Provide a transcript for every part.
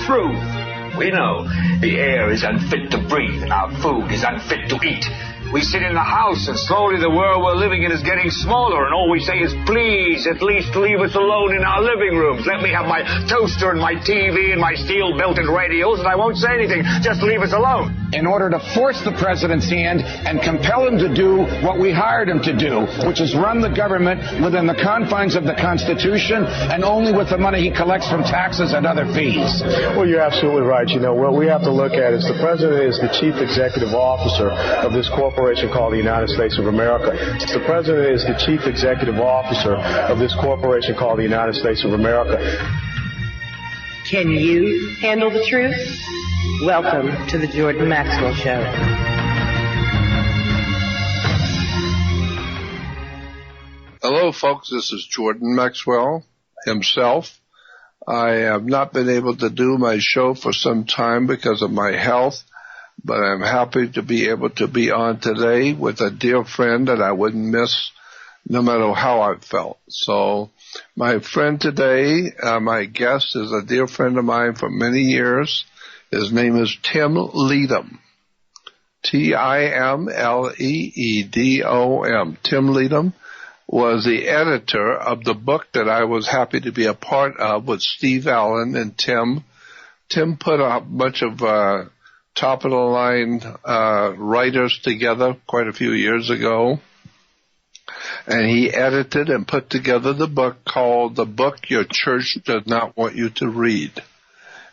truth. We know the air is unfit to breathe and our food is unfit to eat. We sit in the house and slowly the world we're living in is getting smaller, and all we say is, please, at least leave us alone in our living rooms. Let me have my toaster and my TV and my steel-belted radios, and I won't say anything. Just leave us alone. In order to force the president's hand and compel him to do what we hired him to do, which is run the government within the confines of the Constitution and only with the money he collects from taxes and other fees. Well, you're absolutely right. You know, what we have to look at is the president is the chief executive officer of this corporation called the United States of America. The president is the chief executive officer of this corporation called the United States of America. Can you handle the truth? Welcome to the Jordan Maxwell Show. Hello, folks. This is Jordan Maxwell himself. I have not been able to do my show for some time because of my health, but I'm happy to be able to be on today with a dear friend that I wouldn't miss no matter how I felt. So my friend today, my guest, is a dear friend of mine for many years. His name is Tim Leedom. Timleedom. Tim Leedom was the editor of the book that I was happy to be a part of with Steve Allen and Tim. Tim put a bunch of top-of-the-line writers together quite a few years ago, and he edited and put together the book called The Book Your Church Does Not Want You to Read.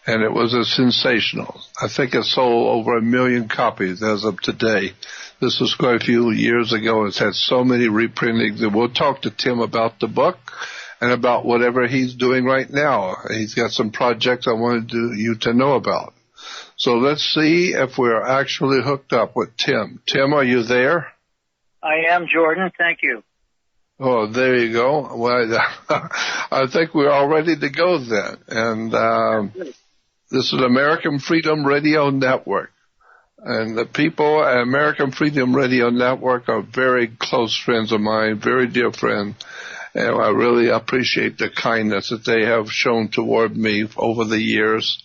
And it was a sensational. I think it sold over 1 million copies as of today. This was quite a few years ago. It's had so many reprintings. And we'll talk to Tim about the book and about whatever he's doing right now. He's got some projects I wanted you to know about. So let's see if we're actually hooked up with Tim. Tim, are you there? I am, Jordan. Thank you. Oh, there you go. Well, I think we're all ready to go then. And this is American Freedom Radio Network. And the people at American Freedom Radio Network are very close friends of mine, very dear friends. And I really appreciate the kindness that they have shown toward me over the years.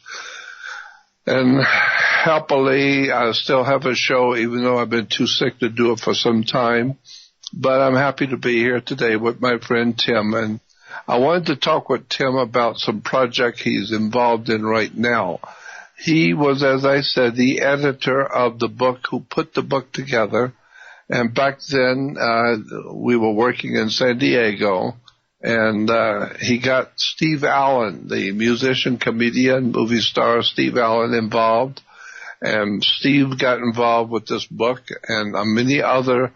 And happily, I still have a show, even though I've been too sick to do it for some time. But I'm happy to be here today with my friend Tim. And I wanted to talk with Tim about some project he's involved in right now. He was, as I said, the editor of the book who put the book together. And back then, we were working in San Diego. And he got Steve Allen, the musician, comedian, movie star Steve Allen, involved. And Steve got involved with this book and many other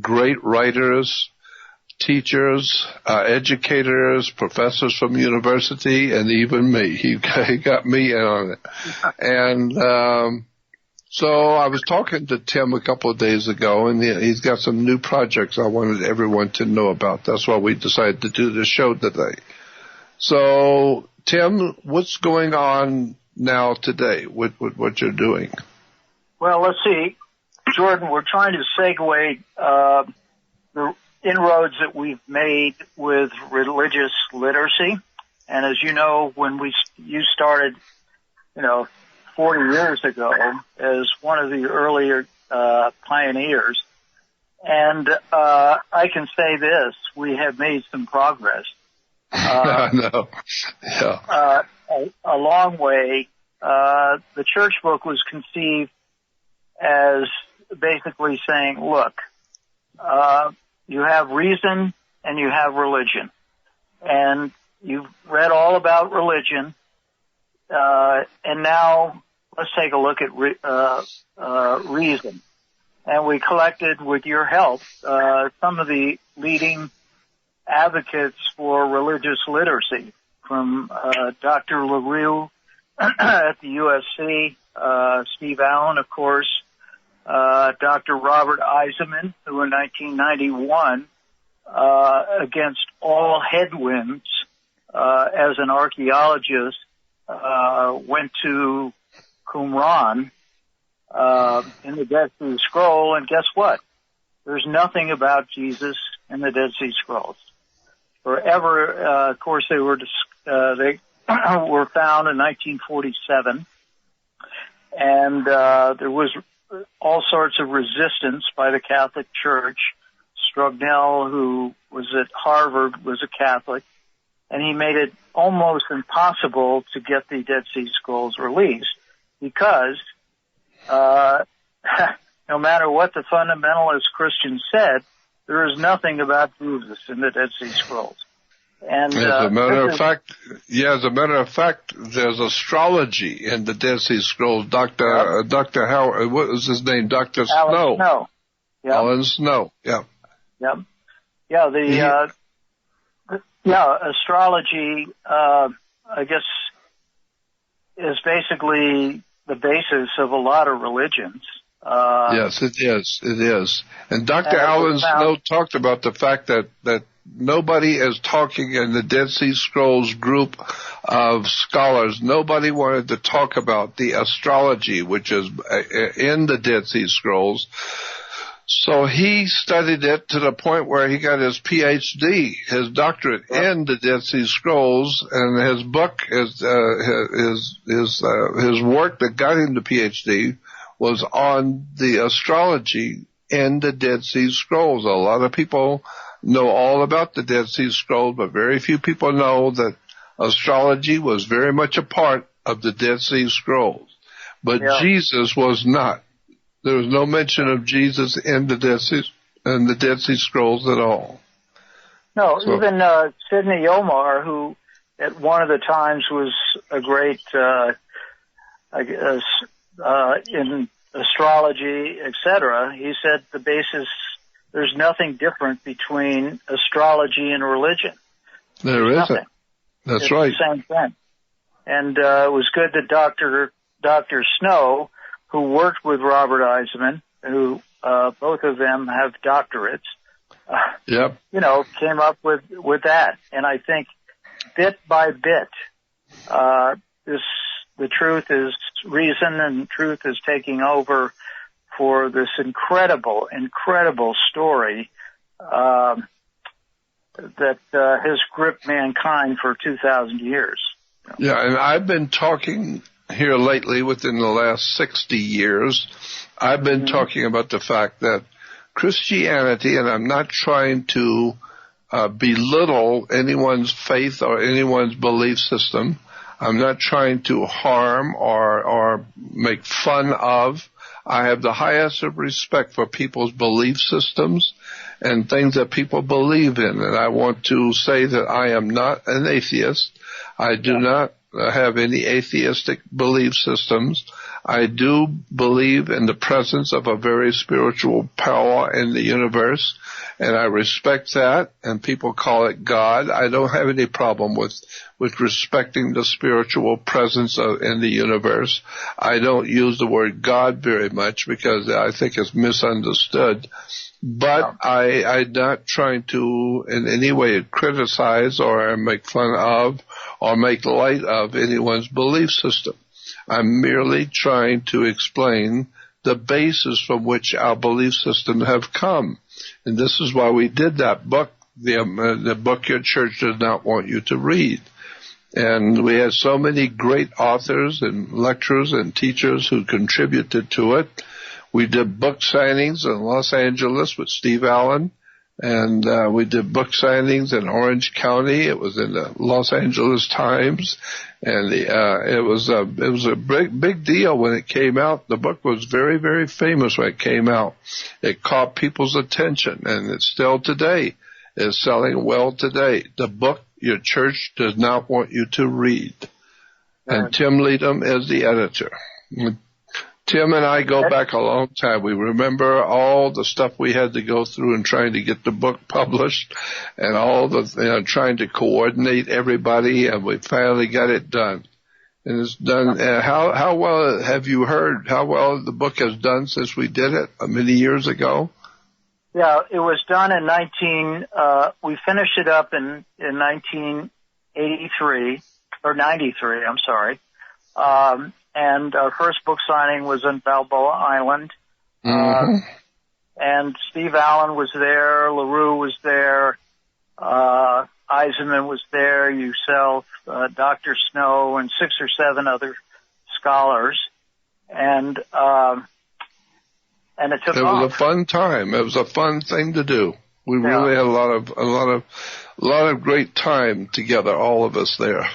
great writers, teachers, educators, professors from university, and even me. He got me in on it. And so I was talking to Tim a couple of days ago, and he's got some new projects I wanted everyone to know about. That's why we decided to do this show today. So, Tim, what's going on now today with what you're doing? Well, let's see. Jordan, we're trying to segue the inroads that we've made with religious literacy. And as you know, when you started, 40 years ago as one of the earlier pioneers. And I can say this, we have made some progress. I know. Yeah. A long way. The church book was conceived as basically saying, look, you have reason and you have religion. And you've read all about religion. And now let's take a look at reason. And we collected, with your help, some of the leading advocates for religious literacy, from Dr. LaRue at the USC, Steve Allen, of course, Dr. Robert Eisenman, who in 1991, against all headwinds, as an archaeologist, went to Qumran in the Dead Sea Scroll, and guess what? There's nothing about Jesus in the Dead Sea Scrolls. Forever, of course, they were found in 1947, and there was all sorts of resistance by the Catholic Church. Strugnell, who was at Harvard, was a Catholic, and he made it almost impossible to get the Dead Sea Scrolls released because no matter what the fundamentalist Christians said, there is nothing about Jesus in the Dead Sea Scrolls. And as a matter of fact, there's astrology in the Dead Sea Scrolls. Dr. Howard, what was his name? Dr. Snow. Snow. Yep. Alan Snow. Yeah. Yep. Yeah. Astrology, I guess, is basically the basis of a lot of religions. Yes, it is. It is. And Dr. Alan Snow talked about the fact that nobody is talking in the Dead Sea Scrolls group of scholars. Nobody wanted to talk about the astrology, which is in the Dead Sea Scrolls. So he studied it to the point where he got his PhD, his doctorate in the Dead Sea Scrolls, and his book, his work that got him the PhD was on the astrology in the Dead Sea Scrolls. A lot of people know all about the Dead Sea Scrolls, but very few people know that astrology was very much a part of the Dead Sea Scrolls. But Jesus was not. There was no mention of Jesus in the Dead Sea Scrolls at all. No, so, even Sidney Omar, who at one of the times was a great, in astrology, etc., he said the basis, there's nothing different between astrology and religion. There isn't. That's right. It's the same thing. And it was good that Dr. Snow, who worked with Robert Eisenman, who both of them have doctorates, came up with that. And I think bit by bit, the truth is reason, and truth is taking over for this incredible story that has gripped mankind for 2,000 years. Yeah, and I've been talking here lately, within the last 60 years, I've been talking about the fact that Christianity, and I'm not trying to belittle anyone's faith or anyone's belief system. I'm not trying to harm or make fun of. I have the highest of respect for people's belief systems and things that people believe in. And I want to say that I am not an atheist. I do not have any atheistic belief systems. I do believe in the presence of a very spiritual power in the universe, and I respect that, and people call it God. I don't have any problem with respecting the spiritual presence in the universe. I don't use the word God very much because I think it's misunderstood. But I'm not trying to in any way criticize or make fun of or make light of anyone's belief system. I'm merely trying to explain the basis from which our belief systems have come. And this is why we did that book, the book your church does not want you to read. And we had so many great authors and lecturers and teachers who contributed to it. We did book signings in Los Angeles with Steve Allen, and we did book signings in Orange County. It was in the Los Angeles Times, and it was a big deal when it came out. The book was very, very famous when it came out. It caught people's attention, and it's still today is selling well today. The book your church does not want you to read, and Tim Leedom is the editor. Tim and I go back a long time. We remember all the stuff we had to go through in trying to get the book published and all the, trying to coordinate everybody, and we finally got it done. And it's done. How well have you heard how well the book has done since we did it many years ago? Yeah, it was done in we finished it up in 1983, or 93, I'm sorry. And our first book signing was in Balboa Island. And Steve Allen was there, LaRue was there, Eisenman was there, yourself, Dr. Snow, and 6 or 7 other scholars, and it took off. It was a fun time. It was a fun thing to do. We really had a lot of great time together, all of us there.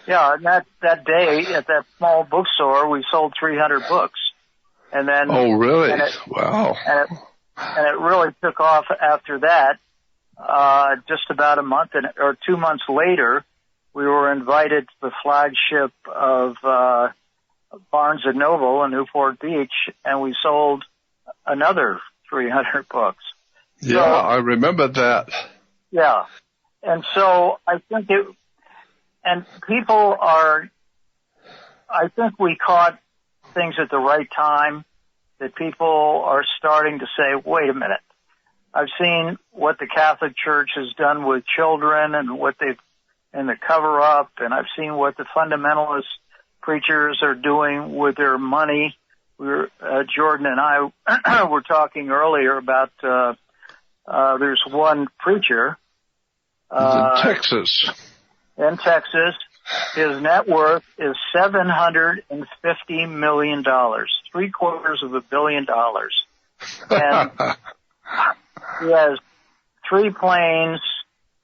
Yeah, and that day at that small bookstore, we sold 300 books, and then. Oh, really? Wow. And it really took off after that. Just about a month or 2 months later, we were invited to the flagship of Barnes & Noble in Newport Beach, and we sold another 300 books. Yeah, so, I remember that. Yeah. And so I think I think we caught things at the right time, that people are starting to say, wait a minute. I've seen what the Catholic Church has done with children and and the cover up, and I've seen what the fundamentalist preachers are doing with their money. Jordan and I were talking earlier about, there's one preacher, in Texas. His net worth is $750 million, $750 million. And he has 3 planes,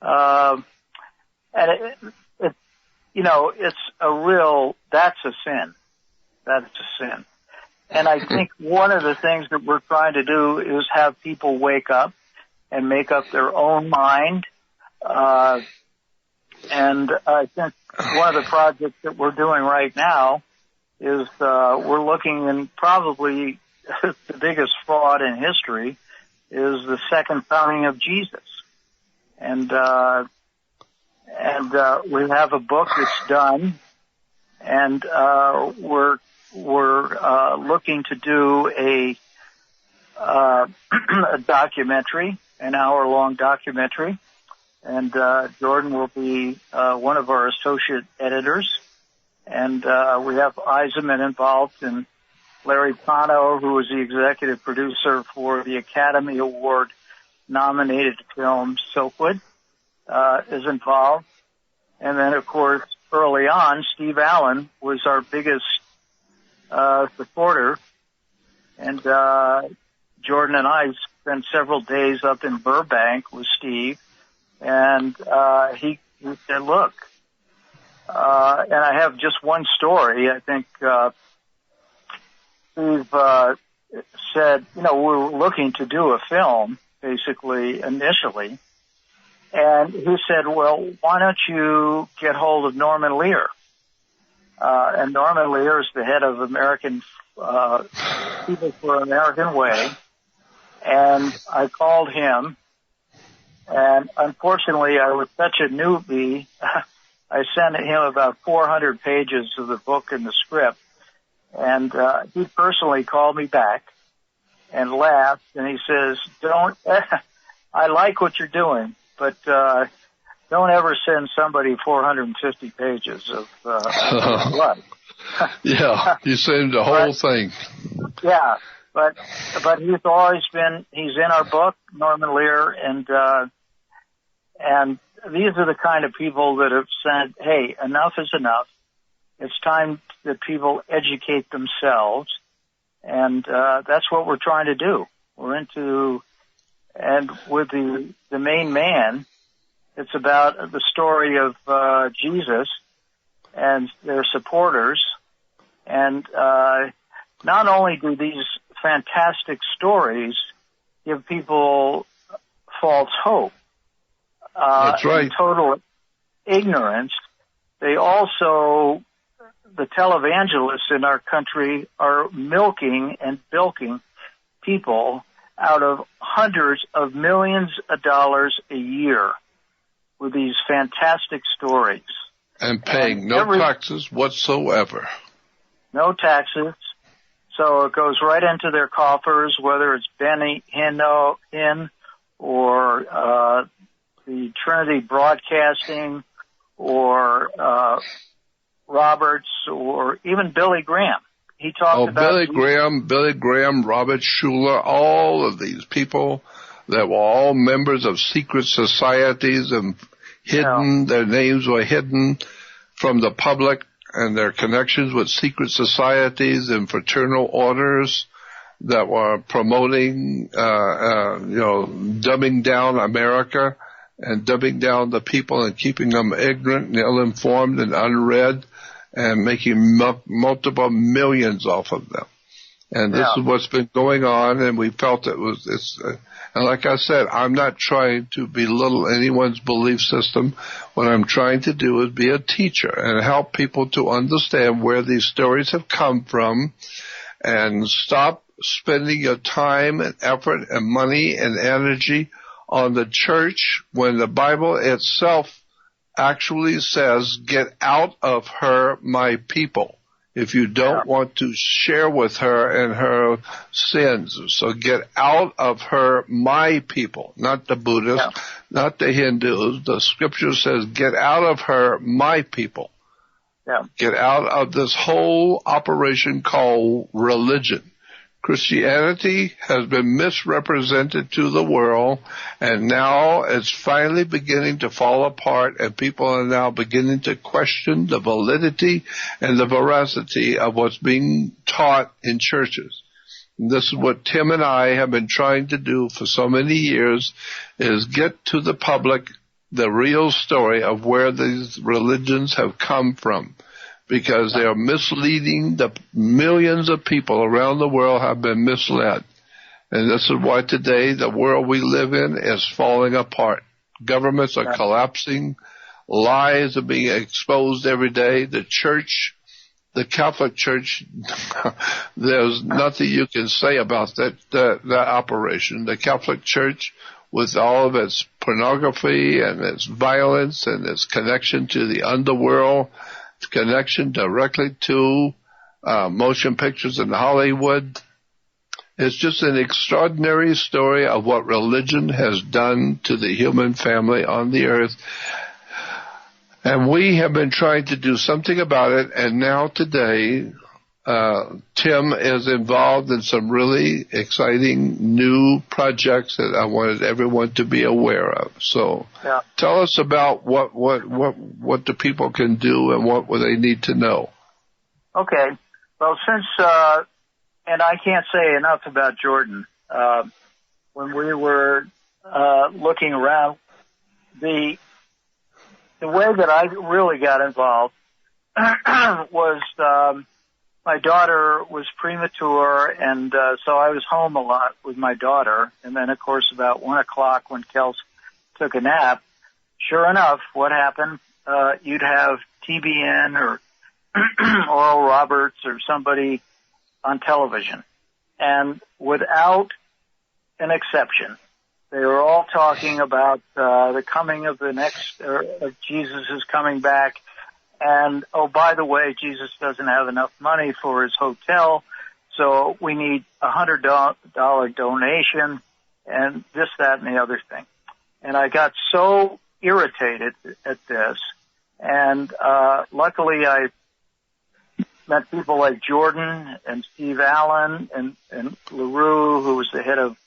and that's a sin. That's a sin. And I think one of the things that we're trying to do is have people wake up and make up their own mind. And I think one of the projects that we're doing right now is we're looking, and probably the biggest fraud in history is the second coming of Jesus. And we have a book that's done, and we're looking to do a documentary, an hour-long documentary. And Jordan will be one of our associate editors. And we have Eisenman involved, and Larry Pano, who is the executive producer for the Academy Award-nominated film Silkwood, is involved. And then, of course, early on, Steve Allen was our biggest supporter. And Jordan and I spent several days up in Burbank with Steve. And he said, look, and I have just one story. I think Steve said, we're looking to do a film, basically, initially. And he said, well, why don't you get hold of Norman Lear? And Norman Lear is the head of American People for American Way. And I called him. And unfortunately, I was such a newbie, I sent him about 400 pages of the book and the script. And he personally called me back and laughed, and he says, I like what you're doing, but don't ever send somebody 450 pages of blood. Yeah, you send the whole thing. Yeah, but he's always been, he's in our book, Norman Lear, and these are the kind of people that have said, hey, enough is enough. It's time that people educate themselves. And that's what we're trying to do. And with the main man, it's about the story of Jesus and their supporters. And not only do these fantastic stories give people false hope, that's right, and total ignorance, they also, the televangelists in our country are milking and bilking people out of hundreds of millions of dollars a year with these fantastic stories. And paying no taxes whatsoever. No taxes. So it goes right into their coffers, whether it's Benny Hinn or the Trinity Broadcasting or Roberts or even Billy Graham. He talked about Billy Graham, Robert Schuller, all of these people that were all members of secret societies and hidden. Their names were hidden from the public, and their connections with secret societies and fraternal orders that were promoting, dumbing down America and dumbing down the people and keeping them ignorant and ill-informed and unread and making multiple millions off of them. And this is what's been going on, and we felt and like I said, I'm not trying to belittle anyone's belief system. What I'm trying to do is be a teacher and help people to understand where these stories have come from and stop spending your time and effort and money and energy on the church when the Bible itself actually says, get out of her, my people, if you don't want to share with her and her sins. So get out of her, my people, not the Buddhists, not the Hindus. The scripture says, get out of her, my people. Get out of this whole operation called religion. Christianity has been misrepresented to the world, and now it's finally beginning to fall apart, and people are now beginning to question the validity and the veracity of what's being taught in churches. And this is what Tim and I have been trying to do for so many years, is get to the public the real story of where these religions have come from, because they are misleading. The millions of people around the world have been misled. And this is why today the world we live in is falling apart. Governments are collapsing. Lies are being exposed every day. The church, the Catholic Church, there's nothing you can say about that operation. The Catholic Church, with all of its pornography and its violence and its connection to the underworld, connection directly to motion pictures in Hollywood. It's just an extraordinary story of what religion has done to the human family on the earth. And we have been trying to do something about it, and now today Tim is involved in some really exciting new projects that I wanted everyone to be aware of. So tell us about what the people can do and what they need to know. Okay. Well, since, and I can't say enough about Jordan, when we were looking around, the way that I really got involved was my daughter was premature, and so I was home a lot with my daughter. And then, of course, about 1 o'clock when Kels took a nap, sure enough, what happened? You'd have TBN or Oral Roberts or somebody on television. And without an exception, they were all talking about the coming of the next, of Jesus is coming back. And, oh, by the way, Jesus doesn't have enough money for his hotel, so we need $100 donation and this, that, and the other thing. And I got so irritated at this. And luckily I met people like Jordan and Steve Allen and LaRue, who was the head of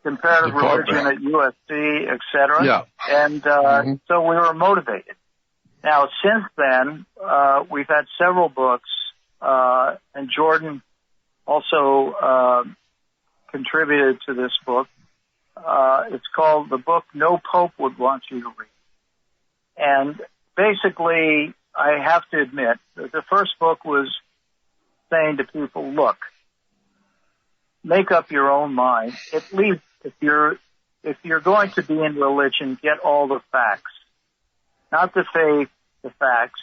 comparative religion at USC, et cetera. And so we were motivated. Now, since then, we've had several books, and Jordan also contributed to this book. It's called the book No Pope Would Want You to Read. And basically, I have to admit that the first book was saying to people, look, make up your own mind. At least if you're going to be in religion, get all the facts. Not the faith, the facts.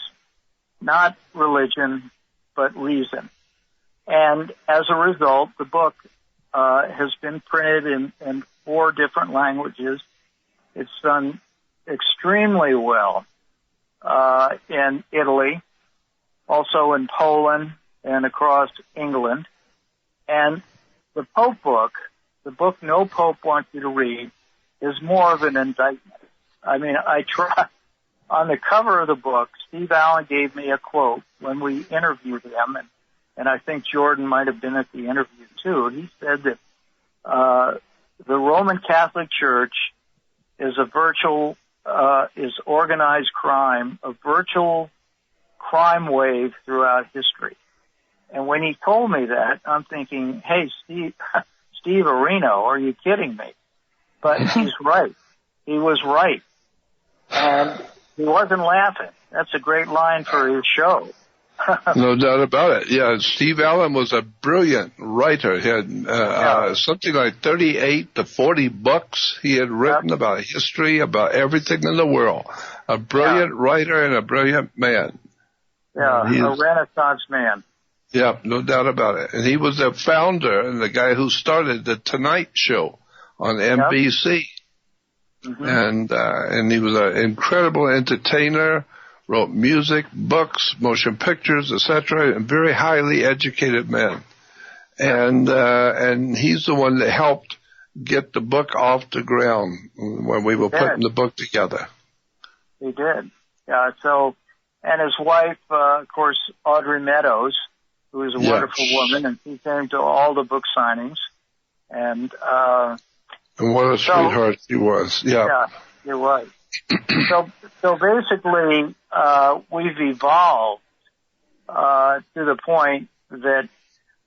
Not religion, but reason. And as a result, the book has been printed in 4 different languages. It's done extremely well in Italy, also in Poland and across England. And the Pope book, the book No Pope Wants You to Read, is more of an indictment. I mean, on the cover of the book, Steve Allen gave me a quote when we interviewed him, and I think Jordan might have been at the interview too. He said that the Roman Catholic Church is is organized crime, a virtual crime wave throughout history. And when he told me that, I'm thinking, hey, Steve Areno, are you kidding me? But he's right. He was right. And he wasn't laughing. That's a great line for his show. No doubt about it. Yeah, Steve Allen was a brilliant writer. He had something like 38 to 40 books he had written about history, about everything in the world. A brilliant writer and a brilliant man. Yeah, a Renaissance man. Yeah, no doubt about it. And he was the founder and the guy who started the Tonight Show on NBC. Mm-hmm. And he was an incredible entertainer, wrote music, books, motion pictures, etc., and very highly educated man. And he's the one that helped get the book off the ground when we were putting the book together. He did. Yeah, so, and his wife, of course, Audrey Meadows, who is a wonderful woman, and she came to all the book signings. And what a sweetheart she was. Yeah, you're right. So basically, we've evolved to the point that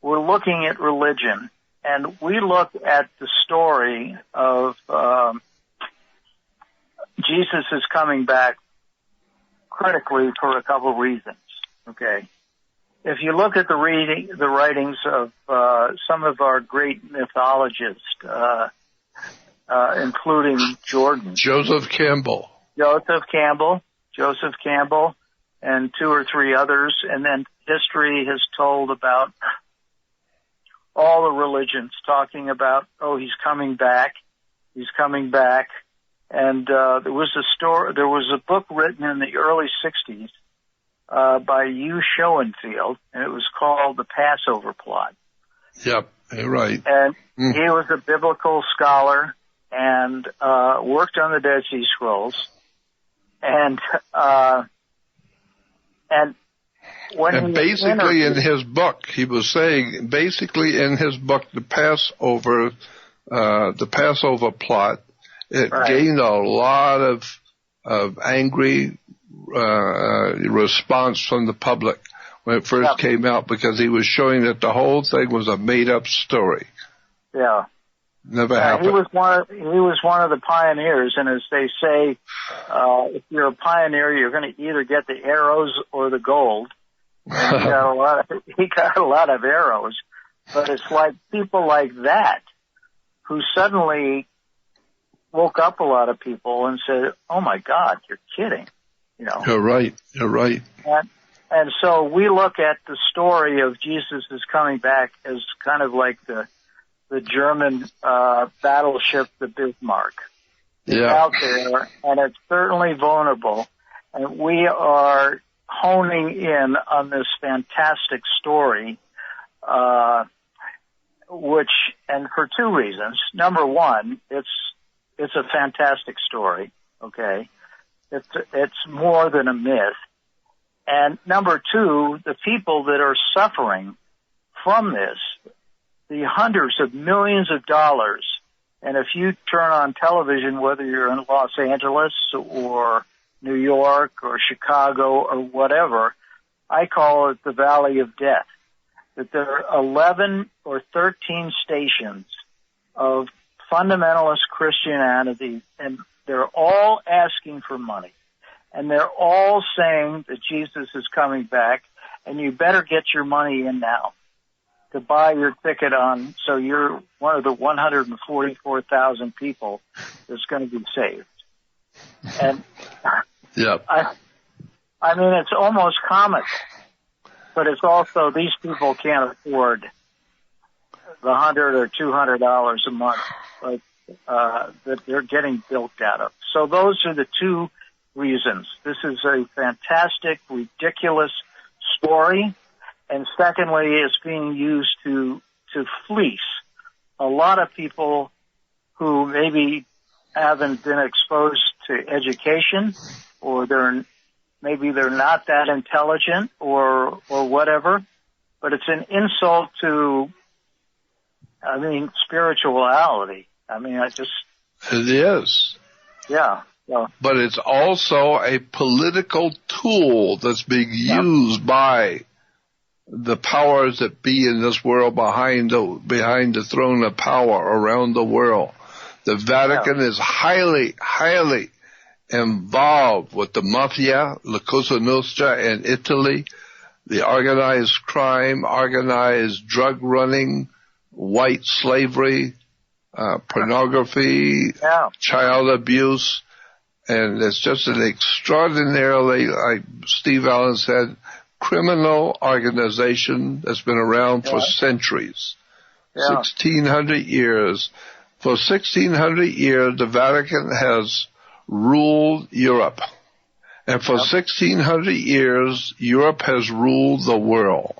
we're looking at religion, and we look at the story of Jesus is coming back critically for a couple of reasons. Okay, if you look at the writings of some of our great mythologists, including Joseph Campbell, and two or three others, and then history has told about all the religions talking about, he's coming back, and there was a book written in the early 60s by Hugh Schoenfield, and it was called The Passover Plot. Yep, you're right. And he was a biblical scholar and worked on the Dead Sea Scrolls. And basically in his book, he was saying, basically in his book, the Passover Plot, it gained a lot of angry response from the public when it first came out, because he was showing that the whole thing was a made-up story. Yeah. Never happened. He was one of the pioneers, and as they say, if you're a pioneer, you're going to either get the arrows or the gold. And he got a lot of arrows, but it's like people like that who suddenly woke up a lot of people and said, "Oh my God, you're kidding!" You know. You're right. And so we look at the story of Jesus is coming back as kind of like the German battleship, the Bismarck. It's out there, and it's certainly vulnerable. And we are honing in on this fantastic story, and for two reasons. Number one, it's a fantastic story. Okay, it's more than a myth. And number two, the people that are suffering from this, the hundreds of millions of dollars. And if you turn on television, whether you're in Los Angeles or New York or Chicago or whatever, I call it the Valley of Death. That there are 11 or 13 stations of fundamentalist Christianity, and they're all asking for money. And they're all saying that Jesus is coming back, and you better get your money in now to buy your ticket on, so you're one of the 144,000 people that's going to be saved. And I mean, it's almost comical, but it's also these people can't afford the $100 or $200 a month that they're getting bilked out of. So those are the two reasons. This is a fantastic, ridiculous story. And secondly, it's being used to fleece a lot of people who maybe haven't been exposed to education, or they're not that intelligent or whatever. But it's an insult to, spirituality. It is. Yeah. Yeah. But it's also a political tool that's being used by the powers that be in this world behind the throne of power around the world. The Vatican is highly, highly involved with the mafia, La Cosa Nostra in Italy, the organized crime, organized drug running, white slavery, pornography, child abuse. And it's just an extraordinarily, like Steve Allen said, criminal organization that's been around for centuries, 1,600 years. For 1,600 years, the Vatican has ruled Europe. And for 1,600 years, Europe has ruled the world.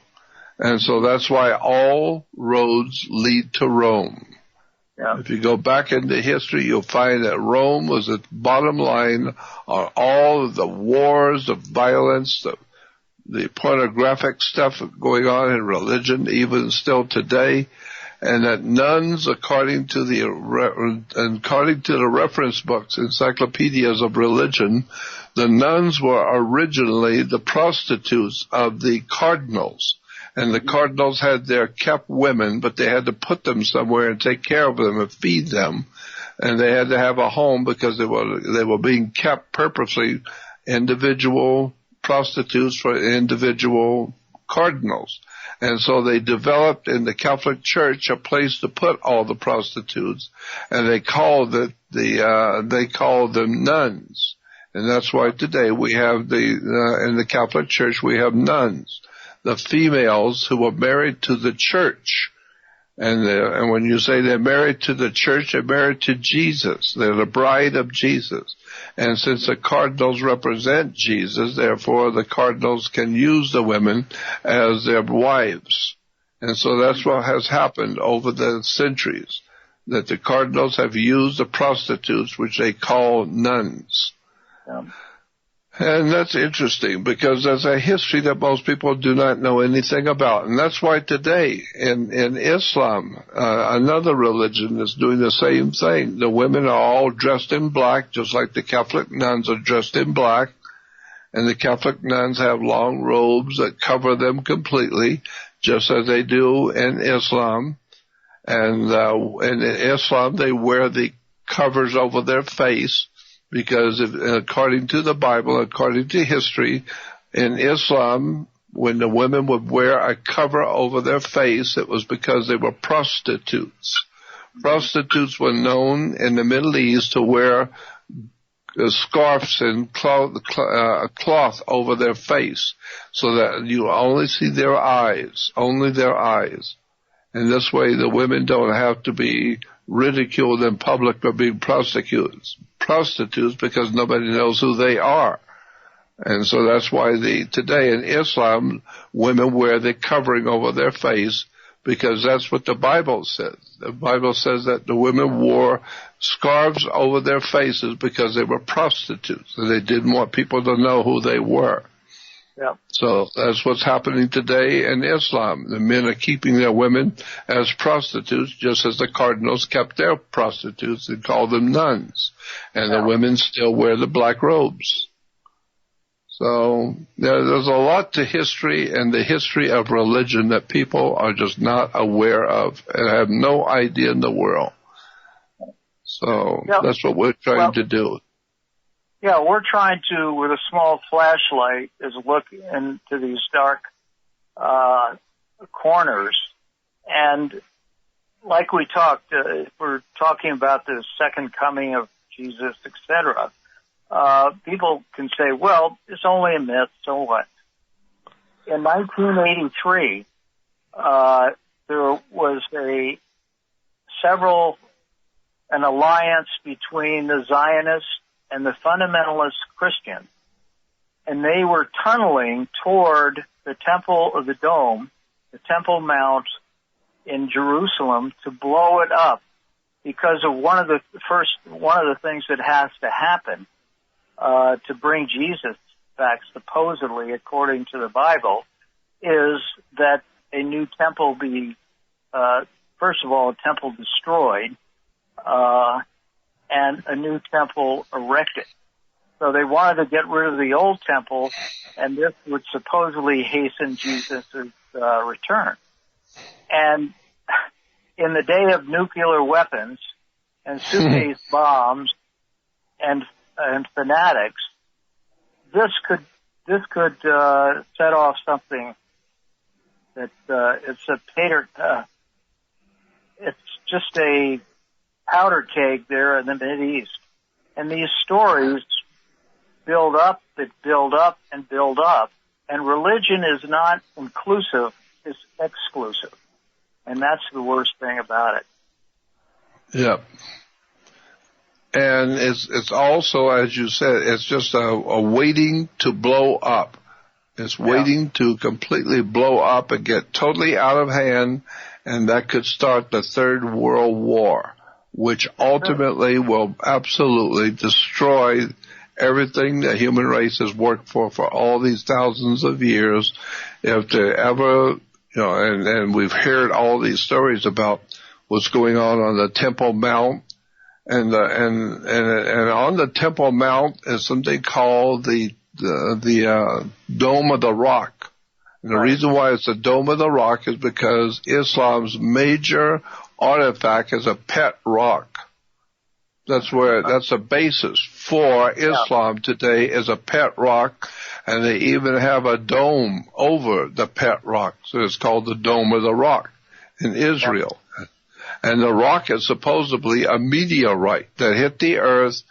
And so that's why all roads lead to Rome. If you go back into history, you'll find that Rome was at the bottom line on all of the wars, the violence, the pornographic stuff going on in religion, even still today, and that nuns, according to the reference books, encyclopedias of religion, the nuns were originally the prostitutes of the cardinals. And the cardinals had their kept women, but they had to put them somewhere and take care of them and feed them. And they had to have a home because they were being kept purposely, individual prostitutes for individual cardinals. And so they developed in the Catholic Church a place to put all the prostitutes, and they called them nuns. And that's why today we have in the Catholic Church we have nuns. The females who were married to the church. And when you say they're married to the church, they're married to Jesus. They're the bride of Jesus. And since the cardinals represent Jesus, therefore the cardinals can use the women as their wives. And so that's what has happened over the centuries, that the cardinals have used the prostitutes, which they call nuns. And that's interesting because there's a history that most people do not know anything about. And that's why today in Islam, another religion is doing the same thing. The women are all dressed in black, just like the Catholic nuns are dressed in black. And the Catholic nuns have long robes that cover them completely, just as they do in Islam. And in Islam, they wear the covers over their face. Because according to the Bible, according to history, in Islam, when the women would wear a cover over their face, it was because they were prostitutes. Prostitutes were known in the Middle East to wear scarves and cloth over their face, so that you only see their eyes, only their eyes. And this way the women don't have to be ridiculed in public for being prostitutes because nobody knows who they are. And so that's why today in Islam, women wear the covering over their face because that's what the Bible says. The Bible says that the women wore scarves over their faces because they were prostitutes and they didn't want people to know who they were. Yeah. So that's what's happening today in Islam. The men are keeping their women as prostitutes, just as the cardinals kept their prostitutes and called them nuns. And the women still wear the black robes. So there's a lot to history and the history of religion that people are just not aware of and have no idea in the world. So that's what we're trying to do. Yeah, we're trying to, with a small flashlight, is look into these dark corners. And like we talked, we're talking about the second coming of Jesus, etc. People can say, well, it's only a myth, so what? In 1983, there was an alliance between the Zionists and the fundamentalist Christians, and they were tunneling toward the Temple of the Dome, the Temple Mount in Jerusalem, to blow it up because of one of the things that has to happen to bring Jesus back, supposedly according to the Bible, is that a new temple be, first of all, a temple destroyed, and a new temple erected. So they wanted to get rid of the old temple, and this would supposedly hasten Jesus' return. And in the day of nuclear weapons and suitcase bombs and fanatics, this could set off something that it's just a powder keg there in the Mideast. And these stories build up, and build up. And religion is not inclusive, it's exclusive. And that's the worst thing about it. Yep. And it's also, as you said, it's just a waiting to blow up. It's waiting to completely blow up and get totally out of hand, and that could start the Third World War, which ultimately will absolutely destroy everything the human race has worked for all these thousands of years. If they ever, and we've heard all these stories about what's going on the Temple Mount, and on the Temple Mount is something called the Dome of the Rock. And the reason why it's the Dome of the Rock is because Islam's major artifact is a pet rock. That's a basis for Islam today, is a pet rock, and they even have a dome over the pet rock. So it's called the Dome of the Rock in Israel. And the rock is supposedly a meteorite that hit the earth,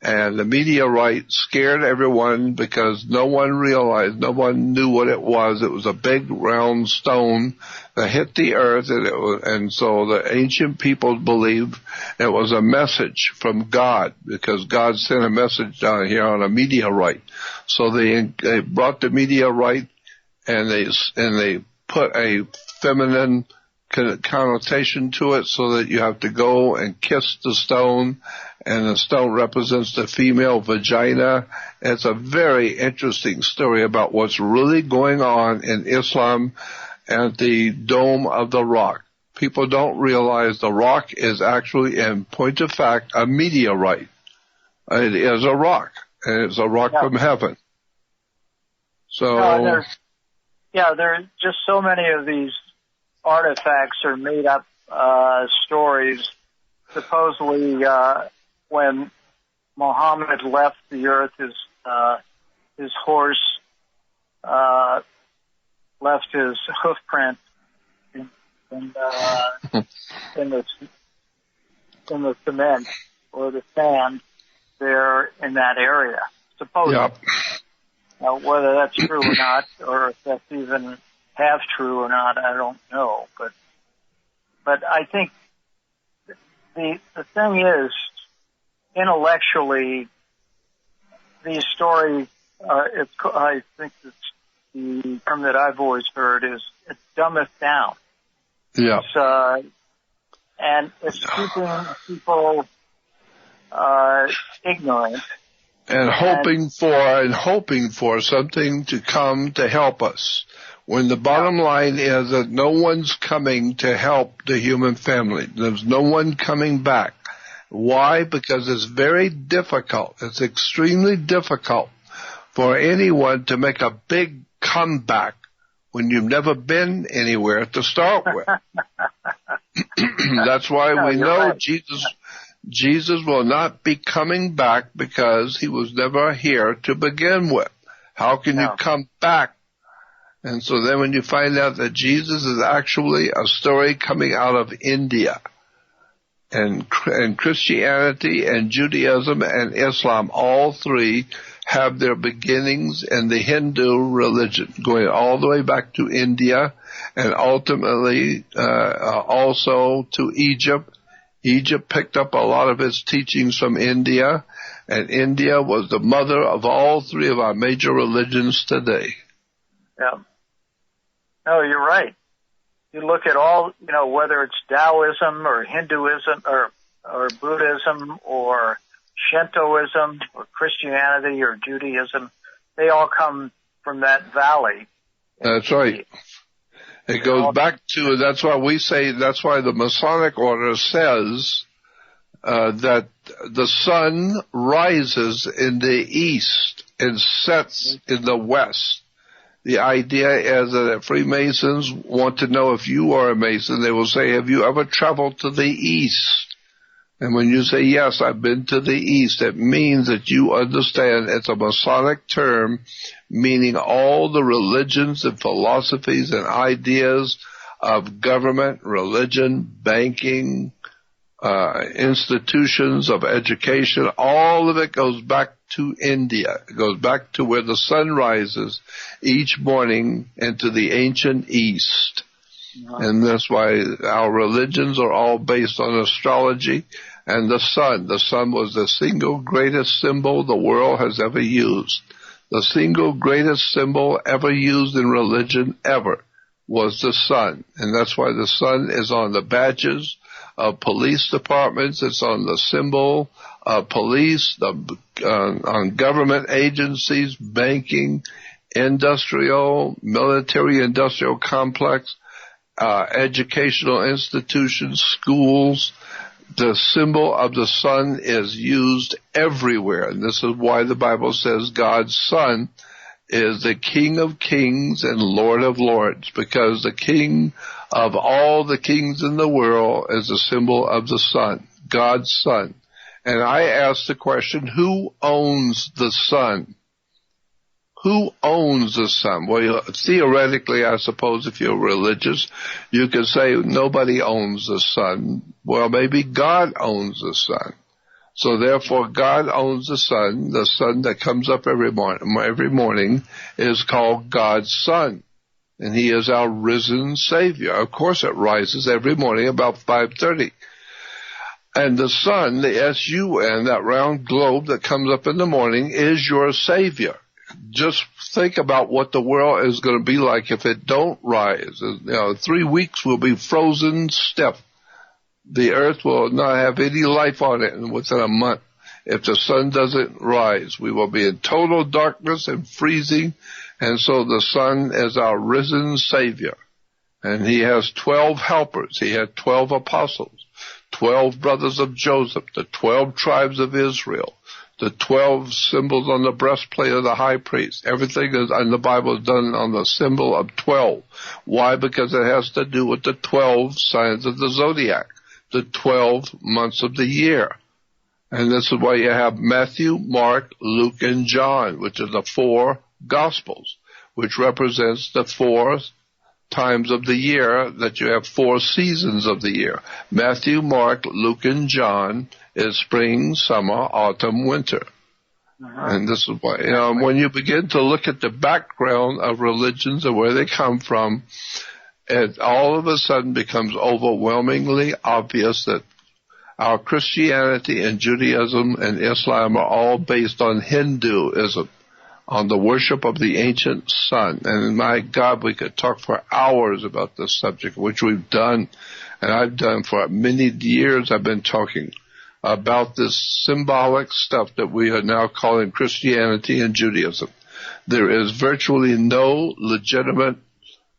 and the meteorite scared everyone because no one knew what it was. It was a big round stone that hit the earth, and so the ancient people believed it was a message from God, because God sent a message down here on a meteorite. So they brought the meteorite, and they put a feminine connotation to it, so that you have to go and kiss the stone, and the stone represents the female vagina. It's a very interesting story about what's really going on in Islam at the Dome of the Rock. People don't realize the rock is actually, in point of fact, a meteorite. It is a rock, and it's a rock from heaven. So, there are just so many of these artifacts are made up stories. Supposedly, when Muhammad left the earth, his horse left his hoof print in the cement or the sand there in that area. Supposedly. Yep. Now, whether that's true or not, or if that's even half true or not, I don't know. But I think the thing is, intellectually, these stories I think it's the term that I've always heard is it dumbeth down. Yeah. And it's keeping people ignorant. And hoping for something to come to help us, when the bottom line is that no one's coming to help the human family. There's no one coming back. Why? Because it's very difficult. It's extremely difficult for anyone to make a big comeback when you've never been anywhere to start with. That's why we know right. Jesus will not be coming back, because he was never here to begin with. How can you come back? And so then when you find out that Jesus is actually a story coming out of India, and Christianity and Judaism and Islam, all three have their beginnings in the Hindu religion, going all the way back to India, and ultimately also to Egypt. Egypt picked up a lot of its teachings from India, and India was the mother of all three of our major religions today. Yeah. No, you're right. You look at all, whether it's Taoism or Hinduism or Buddhism or Shintoism or Christianity or Judaism, they all come from that valley. That's right. It goes back to, that's why the Masonic order says that the sun rises in the east and sets in the west. The idea is that if Freemasons want to know if you are a Mason, they will say, have you ever traveled to the east? And when you say, yes, I've been to the east, it means that you understand it's a Masonic term, meaning all the religions and philosophies and ideas of government, religion, banking, institutions of education, all of it goes back to India. It goes back to where the sun rises each morning into the ancient East. And that's why our religions are all based on astrology and the sun. The sun was the single greatest symbol the world has ever used. The single greatest symbol ever used in religion ever was the sun. And that's why the sun is on the badges of police departments. It's on the symbol of police, on government agencies, banking, industrial, military-industrial complex, educational institutions, schools. The symbol of the sun is used everywhere. And this is why the Bible says God's Son is the King of Kings and Lord of Lords, because the King of all the kings in the world is the symbol of the sun, God's Son. And I ask the question, who owns the sun? Who owns the sun? Well, theoretically, I suppose if you're religious, you could say nobody owns the sun. Well, maybe God owns the sun. So therefore, God owns the sun. The sun that comes up every morning is called God's Son. And he is our risen Savior. Of course, it rises every morning about 5:30. And the sun, the S-U-N, that round globe that comes up in the morning, is your Savior. Just think about what the world is going to be like if it don't rise. 3 weeks will be frozen stiff. The earth will not have any life on it within a month. If the sun doesn't rise, we will be in total darkness and freezing. And so the sun is our risen Savior. And he has 12 helpers. He had 12 apostles, 12 brothers of Joseph, the 12 tribes of Israel, the 12 symbols on the breastplate of the high priest. Everything is in the Bible is done on the symbol of 12. Why? Because it has to do with the 12 signs of the zodiac, the 12 months of the year. And this is why you have Matthew, Mark, Luke, and John, which are the 4 Gospels, which represents the 4 times of the year that you have 4 seasons of the year. Matthew, Mark, Luke, and John is spring, summer, autumn, winter. And this is why, when you begin to look at the background of religions and where they come from, it all of a sudden becomes overwhelmingly obvious that our Christianity and Judaism and Islam are all based on Hinduism, on the worship of the ancient sun. And my God, we could talk for hours about this subject, which we've done, and I've done for many years. I've been talking about this symbolic stuff that we are now calling Christianity and Judaism. There is virtually no legitimate,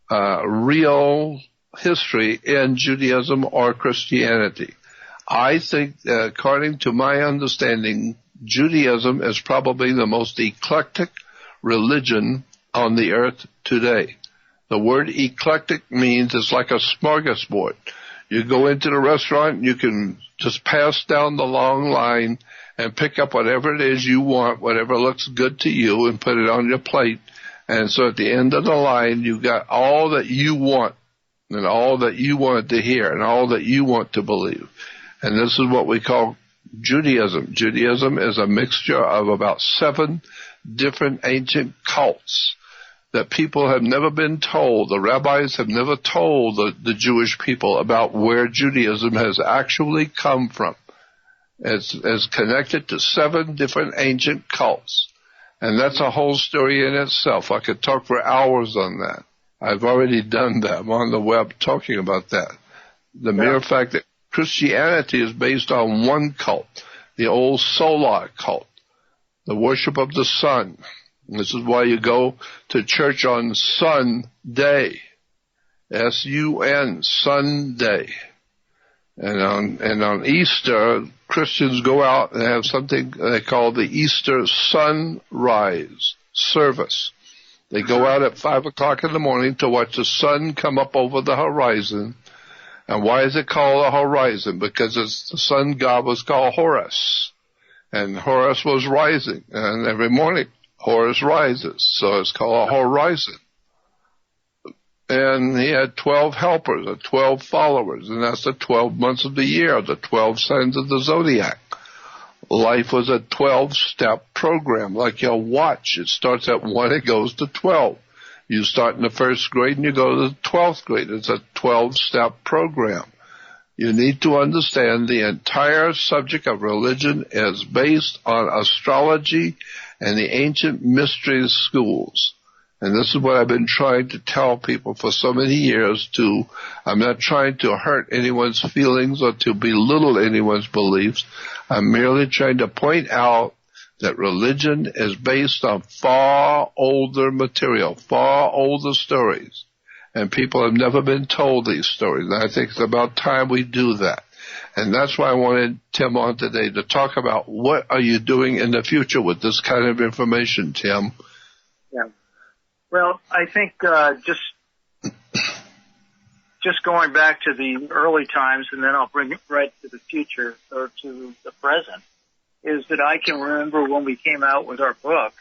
real history in Judaism or Christianity. I think, according to my understanding, Judaism is probably the most eclectic religion on the earth today. The word eclectic means it's like a smorgasbord. You go into the restaurant, you can just pass down the long line and pick up whatever it is you want, whatever looks good to you, and put it on your plate. And so at the end of the line, you've got all that you want, and all that you want to hear, and all that you want to believe. And this is what we call Judaism. Judaism is a mixture of about 7 different ancient cults that people have never been told. The rabbis have never told the Jewish people about where Judaism has actually come from. It's connected to 7 different ancient cults. And that's a whole story in itself. I could talk for hours on that. I've already done that. I'm on the web talking about that. The mere fact that Christianity is based on one cult, the old solar cult, the worship of the sun. And this is why you go to church on Sunday, S-U-N, Sunday. And on Easter, Christians go out and have something they call the Easter sunrise service. They go out at 5 o'clock in the morning to watch the sun come up over the horizon. And why is it called a horizon? Because the sun god was called Horus. And Horus was rising. And every morning, Horus rises. So it's called a horizon. And he had 12 helpers, or 12 followers. And that's the 12 months of the year, the 12 signs of the zodiac. Life was a 12-step program, like your watch. It starts at 1, it goes to 12. You start in the first grade and you go to the 12th grade. It's a 12-step program. You need to understand the entire subject of religion is based on astrology and the ancient mysteries schools. And this is what I've been trying to tell people for so many years too. I'm not trying to hurt anyone's feelings or to belittle anyone's beliefs. I'm merely trying to point out that religion is based on far older material, far older stories. And people have never been told these stories. And I think it's about time we do that. And that's why I wanted Tim on today to talk about what are you doing in the future with this kind of information, Tim? Yeah. Well, I think just going back to the early times, and then I'll bring it right to the future or to the present, is that I can remember when we came out with our book,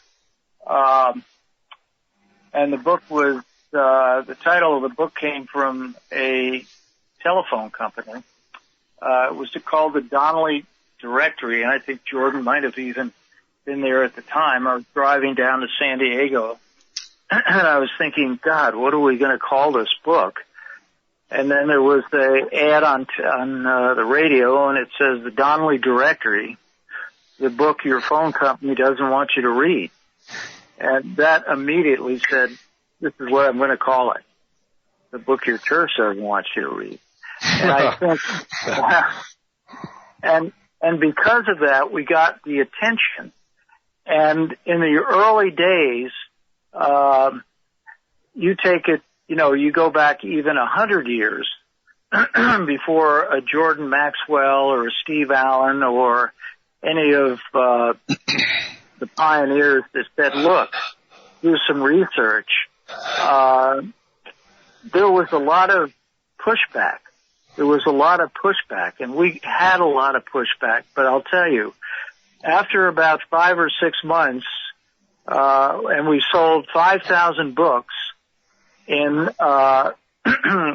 and the book was the title of the book came from a telephone company. It was called the Donnelly Directory, and I think Jordan might have even been there at the time. I was driving down to San Diego. And I was thinking, God, what are we going to call this book? And then there was the ad on the radio, and it says the Donnelly Directory, the book your phone company doesn't want you to read. And that immediately said, this is what I'm going to call it, the book your church doesn't want you to read. And I think, and because of that, we got the attention. And in the early days, you take it, you go back even 100 years before a Jordan Maxwell or a Steve Allen or any of the pioneers that said, look, do some research. There was a lot of pushback. And we had a lot of pushback. But I'll tell you, after about 5 or 6 months, and we sold 5,000 books in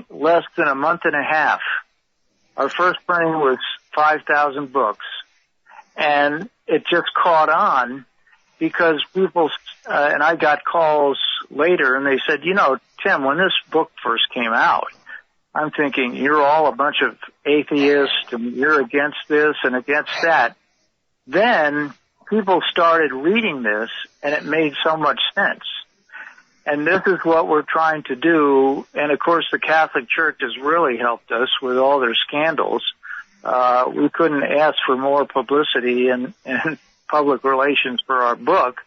less than a month and a half. Our first printing was 5,000 books. And it just caught on because people, and I got calls later, and they said, Tim, when this book first came out, I'm thinking, you're all a bunch of atheists, and you're against this and against that. Then people started reading this, and it made so much sense. And this is what we're trying to do. And, of course, the Catholic Church has really helped us with all their scandals. We couldn't ask for more publicity and public relations for our book,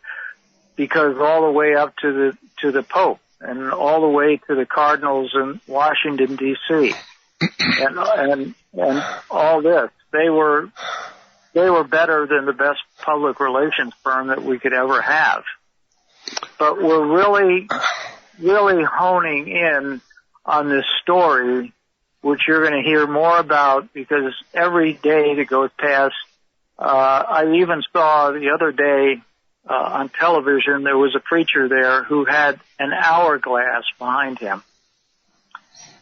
because all the way up to the Pope and all the way to the cardinals in Washington, D.C. and all this, they were better than the best public relations firm that we could ever have. But we're really, really honing in on this story, which you're going to hear more about, because every day that goes past, I even saw the other day on television, there was a preacher there who had an hourglass behind him.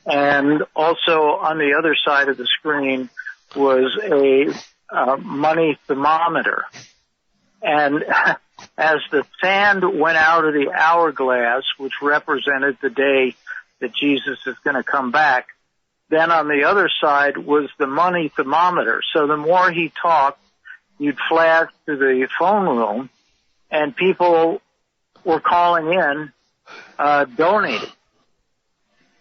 And also on the other side of the screen was a money thermometer. And as the sand went out of the hourglass, which represented the day that Jesus is going to come back, then on the other side was the money thermometer. So the more he talked, you'd flash to the phone room, and people were calling in, donating.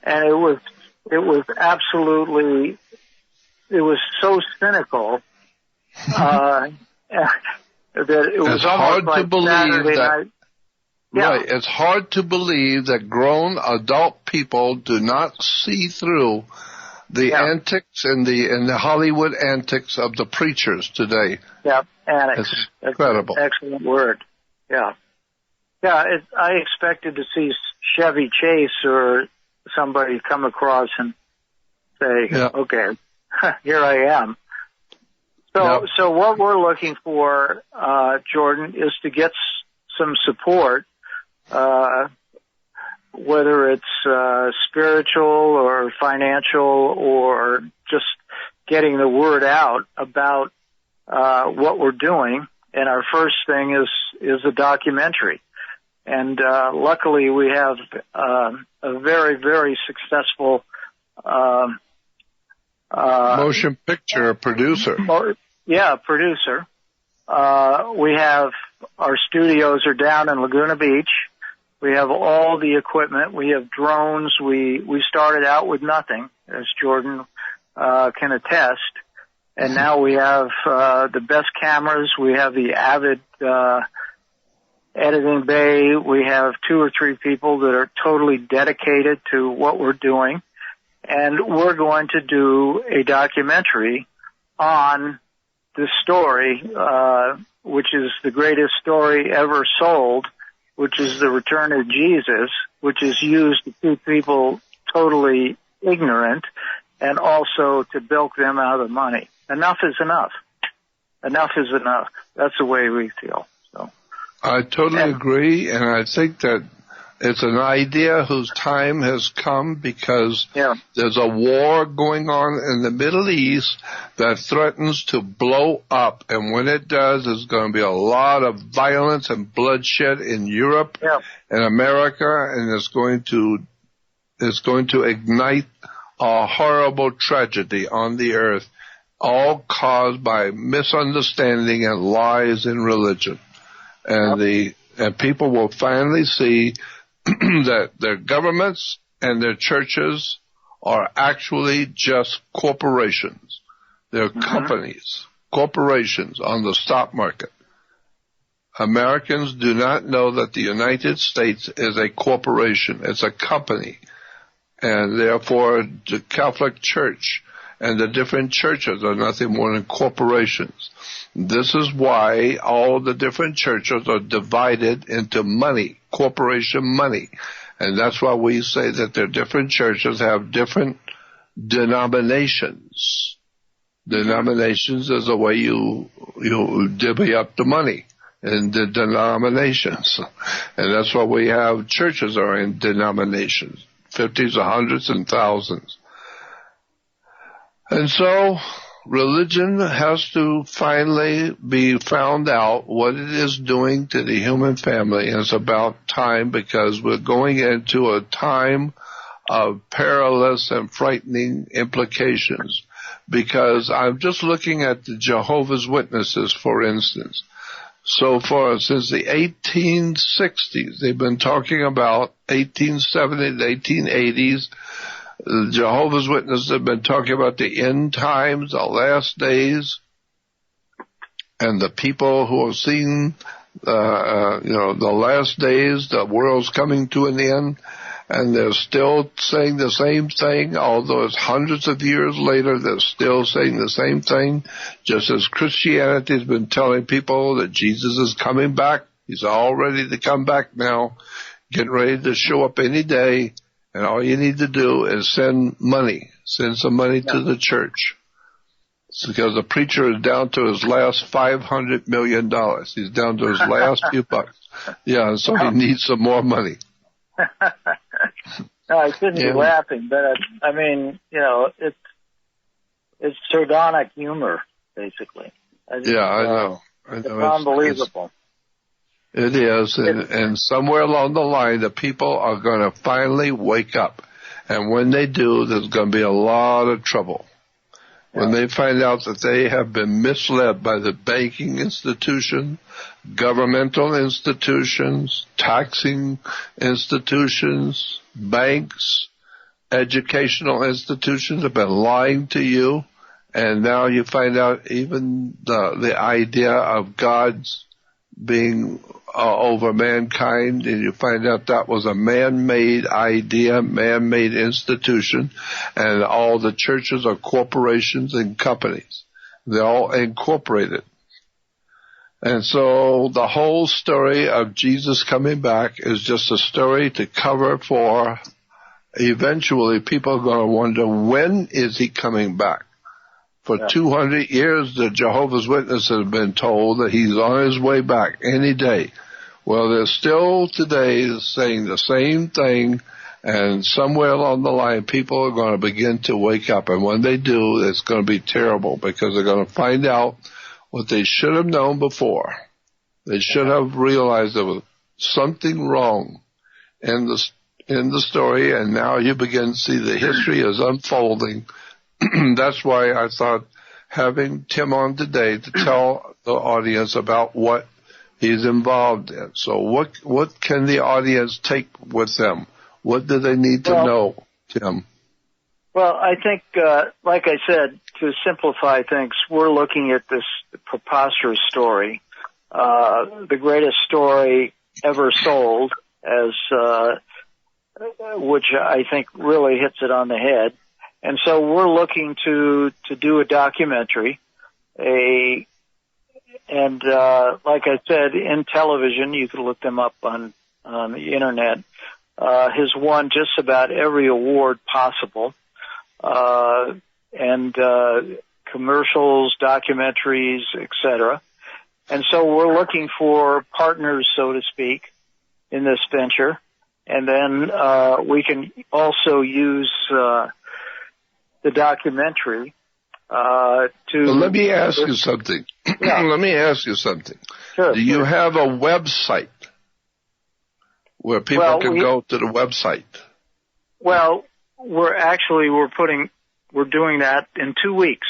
And it was absolutely, it was so cynical, that it was it's almost like Saturday night. Yeah. Right. It's hard to believe that grown adult people do not see through the antics and the Hollywood antics of the preachers today. Yeah, antics. It's incredible. That's an excellent word. Yeah. Yeah, I expected to see Chevy Chase or somebody come across and say, okay, here I am. So what we're looking for, Jordan, is to get some support, whether it's spiritual or financial or just getting the word out about what we're doing. And our first thing is a documentary. And luckily we have a very, very successful motion picture producer. Producer. We have our studios are down in Laguna Beach. We have all the equipment. We have drones. We started out with nothing, as Jordan can attest. And now we have the best cameras. We have the Avid editing bay. We have 2 or 3 people that are totally dedicated to what we're doing. And we're going to do a documentary on the story, which is the greatest story ever sold, which is the return of Jesus, which is used to keep people totally ignorant and also to bilk them out of the money. Enough is enough. Enough is enough. That's the way we feel. So I totally agree, and I think that it's an idea whose time has come because there's a war going on in the Middle East that threatens to blow up. And when it does, there's going to be a lot of violence and bloodshed in Europe and America, and it's going to ignite a horrible tragedy on the earth, all caused by misunderstanding and lies in religion. And and people will finally see that their governments and their churches are actually just corporations. They're corporations on the stock market. Americans do not know that the United States is a corporation. It's a company. And therefore, the Catholic Church and the different churches are nothing more than corporations. This is why all the different churches are divided into money, corporation money. And that's why we say that their different churches have different denominations. Denominations is the way you divvy up the money in the denominations. And that's why we have churches are in denominations, 50s, 100s, and thousands. And so religion has to finally be found out what it is doing to the human family. And it's about time because we're going into a time of perilous and frightening implications. Because I'm just looking at the Jehovah's Witnesses, for instance. So far, since the 1860s, they've been talking about 1870s, 1880s. The Jehovah's Witnesses have been talking about the end times, the last days, and the people who are seeing, the last days, the world's coming to an end, and they're still saying the same thing, although it's hundreds of years later, they're still saying the same thing, just as Christianity has been telling people that Jesus is coming back. He's all ready to come back now, getting ready to show up any day. And all you need to do is send some money to the church. It's because the preacher is down to his last $500 million. He's down to his last few bucks. Yeah, and so he needs some more money. No, I shouldn't be laughing, but I mean, it's sardonic humor, basically. I know. It's unbelievable. It is, and somewhere along the line, the people are going to finally wake up. And when they do, there's going to be a lot of trouble. When they find out that they have been misled by the banking institution, governmental institutions, taxing institutions, banks, educational institutions have been lying to you, and now you find out even the idea of God's being over mankind, and you find out that was a man-made idea, man-made institution, and all the churches are corporations and companies. They're all incorporated. And so the whole story of Jesus coming back is just a story to cover for eventually people are going to wonder, when is he coming back? For 200 years, the Jehovah's Witnesses have been told that he's on his way back any day. Well, they're still today saying the same thing, and somewhere along the line, people are going to begin to wake up. And when they do, it's going to be terrible, because they're going to find out what they should have known before. They should have realized there was something wrong in the story, and now you begin to see the history is unfolding. That's why I thought having Tim on today to tell the audience about what he's involved in. So what can the audience take with them? What do they need to know, Tim? Well, I think, like I said, to simplify things, we're looking at this preposterous story, the greatest story ever sold, which I think really hits it on the head. And so we're looking to do a documentary, like I said, in television, you can look them up on the internet, has won just about every award possible, and commercials, documentaries, etc. And so we're looking for partners, so to speak, in this venture. And then we can also use the documentary to... Well, let me ask you something. Yeah. Let me ask you something. Sure. Do you have a website where people can go to the website? Well, we're doing that in 2 weeks.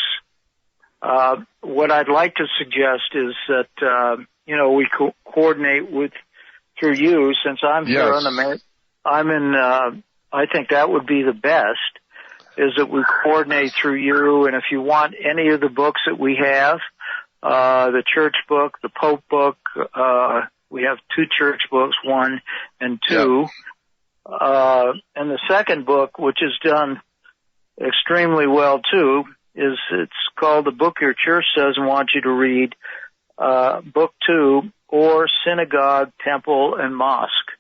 What I'd like to suggest is that, we coordinate through you, since I'm here on the I think that would be the best, is that we coordinate through you, and if you want any of the books that we have, the church book, the Pope book, we have 2 church books, 1 and 2. Yeah. And the second book, which is done extremely well too, it's called The Book Your Church Doesn't Want You to Read, Book 2, or Synagogue, Temple, and Mosque.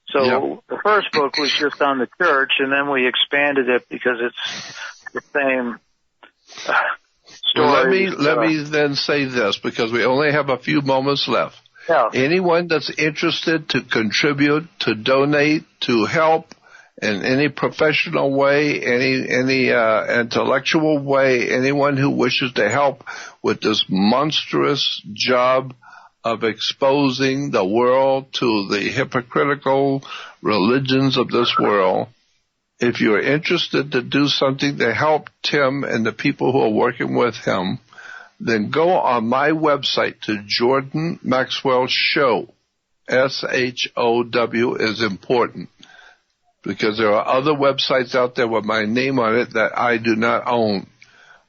So the first book was just on the church, and then we expanded it because it's the same story. Well, let me then say this, because we only have a few moments left. Yeah. Anyone that's interested to contribute, to donate, to help in any professional way, any intellectual way, anyone who wishes to help with this monstrous job of exposing the world to the hypocritical religions of this world, if you're interested to do something to help Tim and the people who are working with him, then go on my website to Jordan Maxwell Show. SHOW is important, because there are other websites out there with my name on it that I do not own.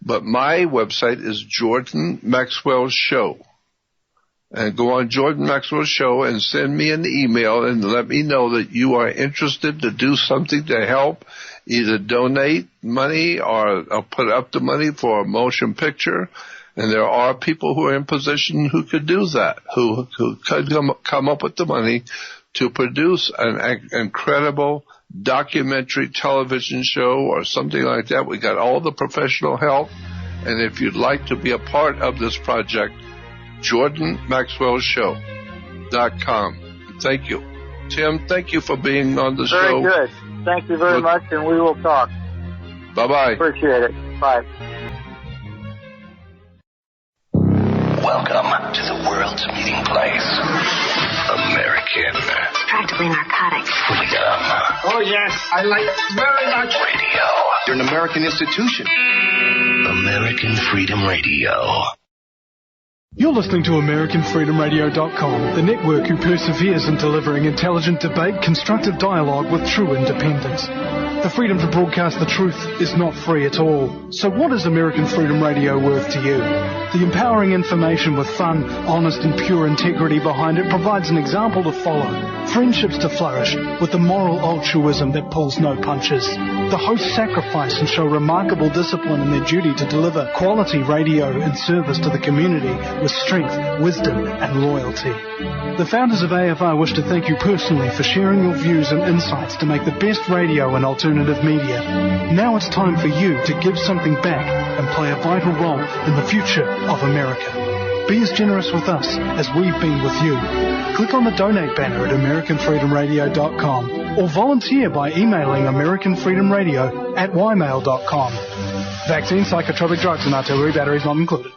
But my website is Jordan Maxwell Show. And go on Jordan Maxwell Show and send me an email and let me know that you are interested to do something to help, either donate money or put up the money for a motion picture. And there are people who are in position who could do that, who could come up with the money to produce an incredible documentary television show or something like that. We got all the professional help. And if you'd like to be a part of this project, JordanMaxwellShow.com. Thank you. Tim, thank you for being on the show. Very good. Thank you very much, and we will talk. Bye-bye. Appreciate it. Bye. Welcome to the world's meeting place. American. Practically narcotics. Freedom. Oh, yes. I like it very much. Radio. You're an American institution. American Freedom Radio. You're listening to AmericanFreedomRadio.com, the network who perseveres in delivering intelligent debate, constructive dialogue with true independence. The freedom to broadcast the truth is not free at all. So what is American Freedom Radio worth to you? The empowering information with fun, honest and pure integrity behind it provides an example to follow, friendships to flourish, with the moral altruism that pulls no punches. The hosts sacrifice and show remarkable discipline in their duty to deliver quality radio and service to the community with strength, wisdom and loyalty. The founders of AFR wish to thank you personally for sharing your views and insights to make the best radio and alternative media. Now it's time for you to give something back and play a vital role in the future of America. Be as generous with us as we've been with you. Click on the donate banner at AmericanFreedomRadio.com or volunteer by emailing AmericanFreedomRadio@ymail.com. Vaccine, psychotropic drugs and artillery batteries not included.